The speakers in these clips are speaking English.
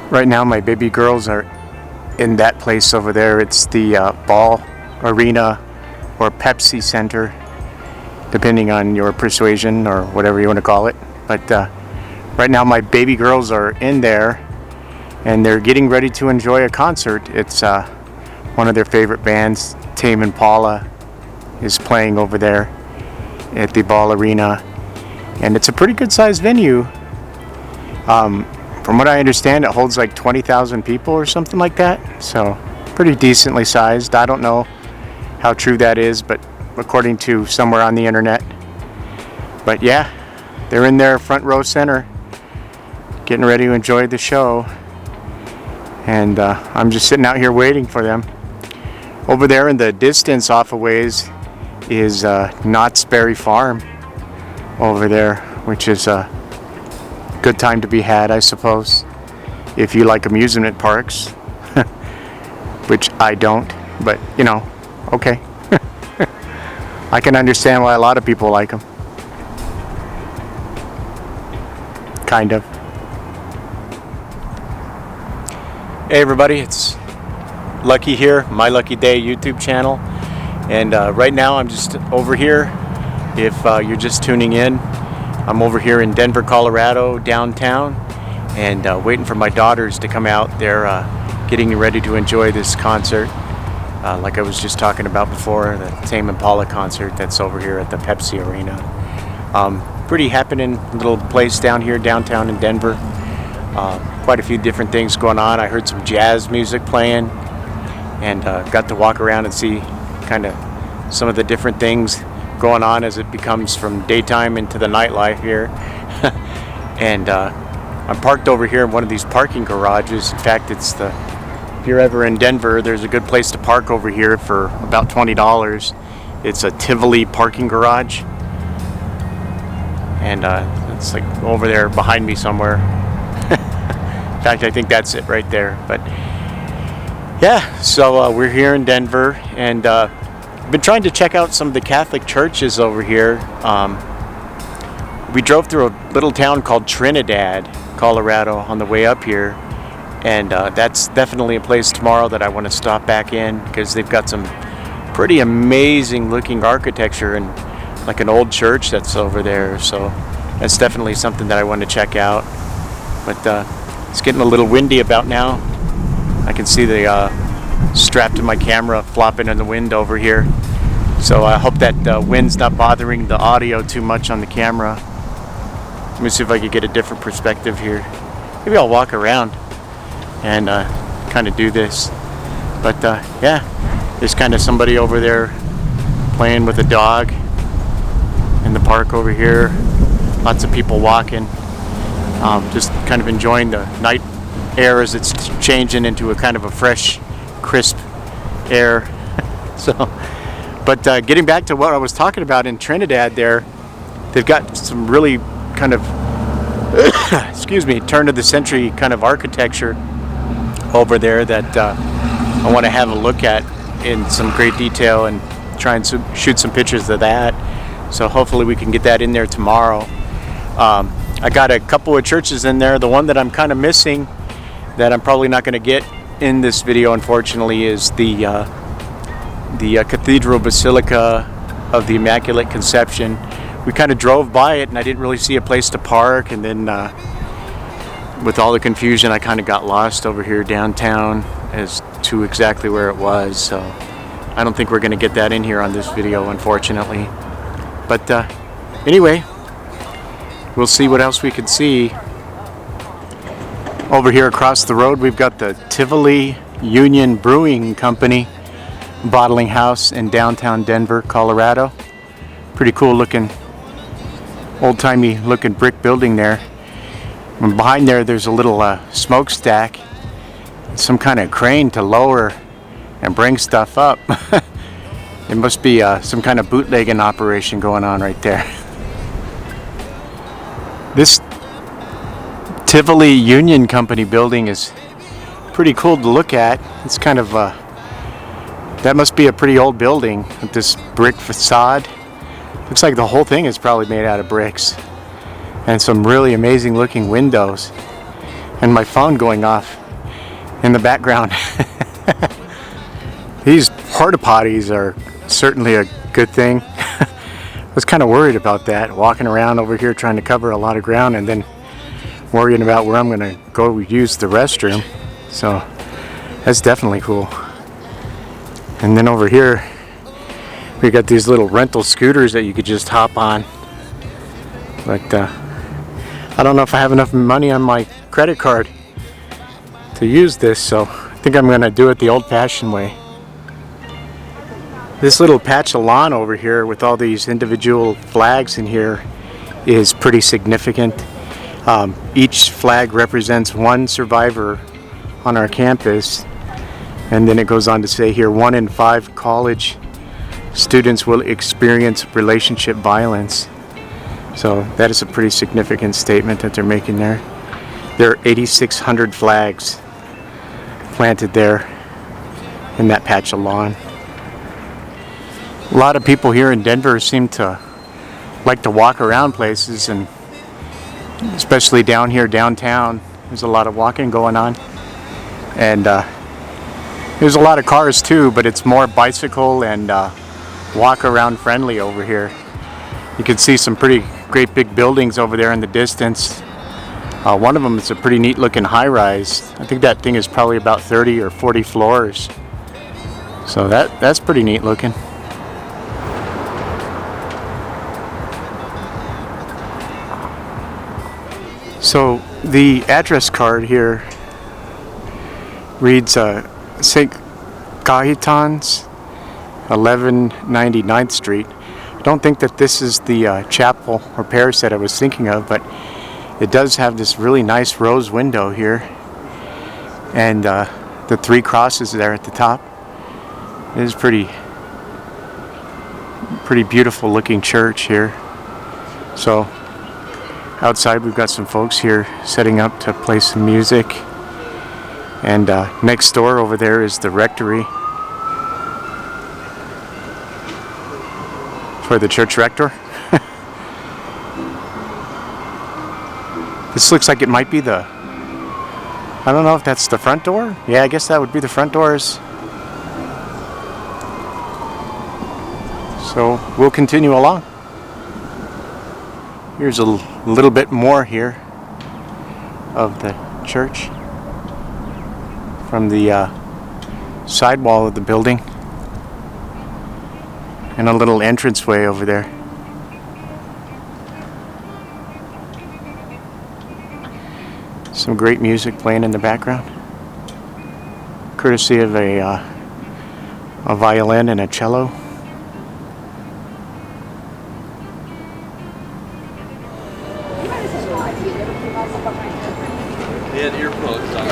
Right now my baby girls are in that place over there. It's the Ball Arena or Pepsi Center, depending on your persuasion or whatever you want to call it. But right now my baby girls are in there and they're getting ready to enjoy a concert. It's one of their favorite bands, Tame Impala, is playing over there at the Ball Arena, and it's a pretty good sized venue. From what I understand, it holds like 20,000 people or something like that, so pretty decently sized. I don't know how true that is, but according to somewhere on the internet. But yeah, they're in their front row center getting ready to enjoy the show, and I'm just sitting out here waiting for them. Over there in the distance off a ways is Knott's Berry Farm over there, which is a good time to be had, I suppose, if you like amusement parks, which I don't, but you know, okay. I can understand why a lot of people like them. Kind of. Hey everybody, it's Lucky here, My Lucky Day YouTube channel, and right now I'm just over here. If you're just tuning in, I'm over here in Denver, Colorado, downtown, and waiting for my daughters to come out. They're getting ready to enjoy this concert, like I was just talking about before, the Tame Impala concert that's over here at the Pepsi Arena. Pretty happening little place down here downtown in Denver. Quite a few different things going on. I heard some jazz music playing, and got to walk around and see kind of some of the different things going on as it becomes from daytime into the nightlife here. And I'm parked over here in one of these parking garages. In fact, it's if you're ever in Denver, there's a good place to park over here for about $20. It's a Tivoli parking garage, and it's like over there behind me somewhere. In fact, I think that's it right there. But yeah, so we're here in Denver, and I've been trying to check out some of the Catholic churches over here. We drove through a little town called Trinidad, Colorado on the way up here, and that's definitely a place tomorrow that I want to stop back in, because they've got some pretty amazing looking architecture and like an old church that's over there, so that's definitely something that I want to check out. But it's getting a little windy about now. I can see the strap to my camera flopping in the wind over here, so I hope that wind's not bothering the audio too much on the camera. Let me see if I can get a different perspective here. Maybe I'll walk around and kind of do this. But yeah, there's kind of somebody over there playing with a dog in the park over here. Lots of people walking, just kind of enjoying the night air as it's changing into a kind of a fresh, crisp air. So, but getting back to what I was talking about in Trinidad there, they've got some really kind of excuse me, turn of the century kind of architecture over there that I want to have a look at in some great detail and try and shoot some pictures of that. So hopefully we can get that in there tomorrow. I got a couple of churches in there. The one that I'm kind of missing, that I'm probably not going to get in this video, unfortunately, is the Cathedral Basilica of the Immaculate Conception. We kind of drove by it and I didn't really see a place to park, and then with all the confusion I kind of got lost over here downtown as to exactly where it was. So I don't think we're going to get that in here on this video, unfortunately. But anyway, we'll see what else we can see. Over here across the road we've got the Tivoli Union Brewing Company bottling house in downtown Denver, Colorado. Pretty cool looking, old-timey looking brick building there. And behind there there's a little smokestack, some kind of crane to lower and bring stuff up. It must be some kind of bootlegging operation going on right there. This Tivoli Union Company building is pretty cool to look at. It's kind of that must be a pretty old building with this brick facade. Looks like the whole thing is probably made out of bricks, and some really amazing looking windows. and my phone going off in the background. These porta potties are certainly a good thing. I was kind of worried about that, walking around over here trying to cover a lot of ground and then worrying about where I'm going to go use the restroom. So that's definitely cool. And then over here we got these little rental scooters that you could just hop on. But I don't know if I have enough money on my credit card to use this, so I think I'm going to do it the old-fashioned way. This little patch of lawn over here with all these individual flags in here is pretty significant. Each flag represents one survivor on our campus, and then it goes on to say here 1 in 5 college students will experience relationship violence. So that is a pretty significant statement that they're making there. There are 8,600 flags planted there in that patch of lawn. A lot of people here in Denver seem to like to walk around places, and especially down here downtown there's a lot of walking going on, and there's a lot of cars too, but it's more bicycle and walk around friendly over here. You can see some pretty great big buildings over there in the distance. One of them is a pretty neat looking high-rise. I think that thing is probably about 30 or 40 floors, so that's pretty neat looking. So the address card here reads St. Cajetan's, 1199th Street. I don't think that this is the chapel or parish that I was thinking of, but it does have this really nice rose window here, and the 3 crosses there at the top. It is pretty beautiful looking church here. So outside we've got some folks here setting up to play some music, and next door over there is the rectory for the church rector. This looks like it might be the, I don't know if that's the front door. Yeah, I guess that would be the front doors. So we'll continue along. Here's a little bit more here of the church from the side wall of the building, and a little entranceway over there. Some great music playing in the background, courtesy of a violin and a cello. He had earplugs on.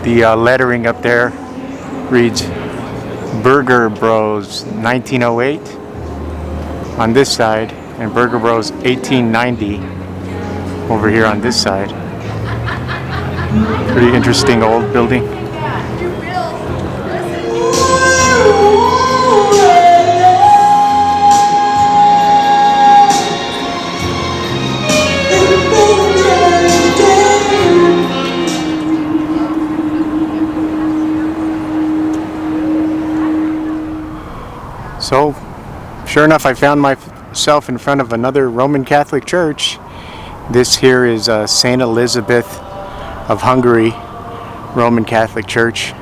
The lettering up there reads Burger Bros 1908 on this side, and Burger Bros 1890 over here on this side. Pretty interesting old building. So, sure enough, I found myself in front of another Roman Catholic church. This here is St. Elizabeth of Hungary Roman Catholic Church.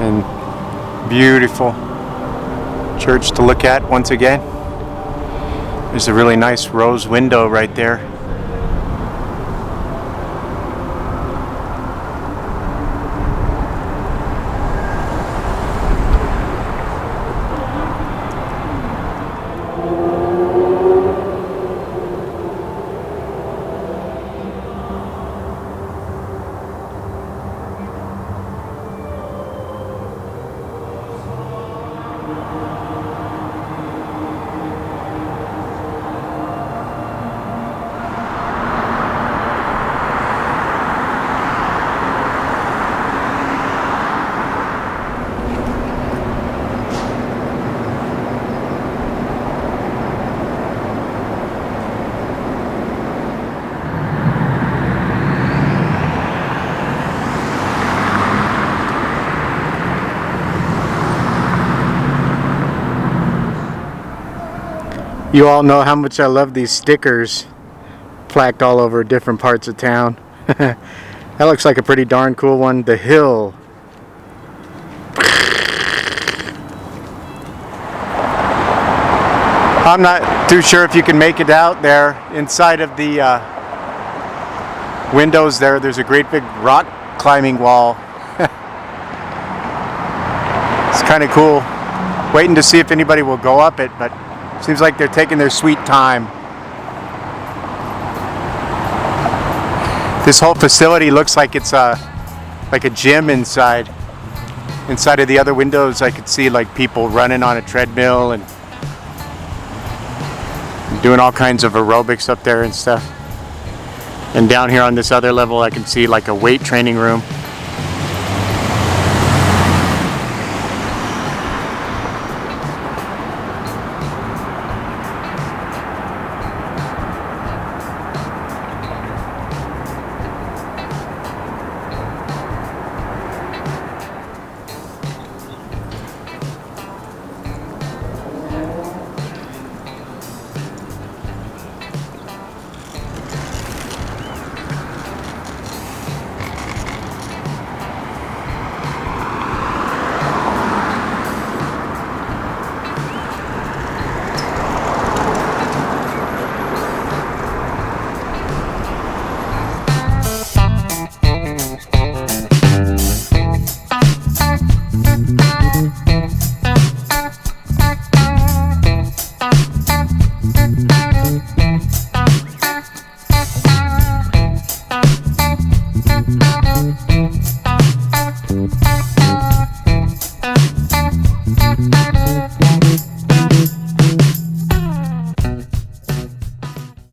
And beautiful church to look at once again. There's a really nice rose window right there. You all know how much I love these stickers plaqued all over different parts of town. That looks like a pretty darn cool one. The Hill. I'm not too sure if you can make it out there. Inside of the windows there's a great big rock climbing wall. It's kind of cool. Waiting to see if anybody will go up it, but seems like they're taking their sweet time. This whole facility looks like it's like a gym inside. Inside of the other windows I could see like people running on a treadmill and doing all kinds of aerobics up there and stuff. And down here on this other level I can see like a weight training room.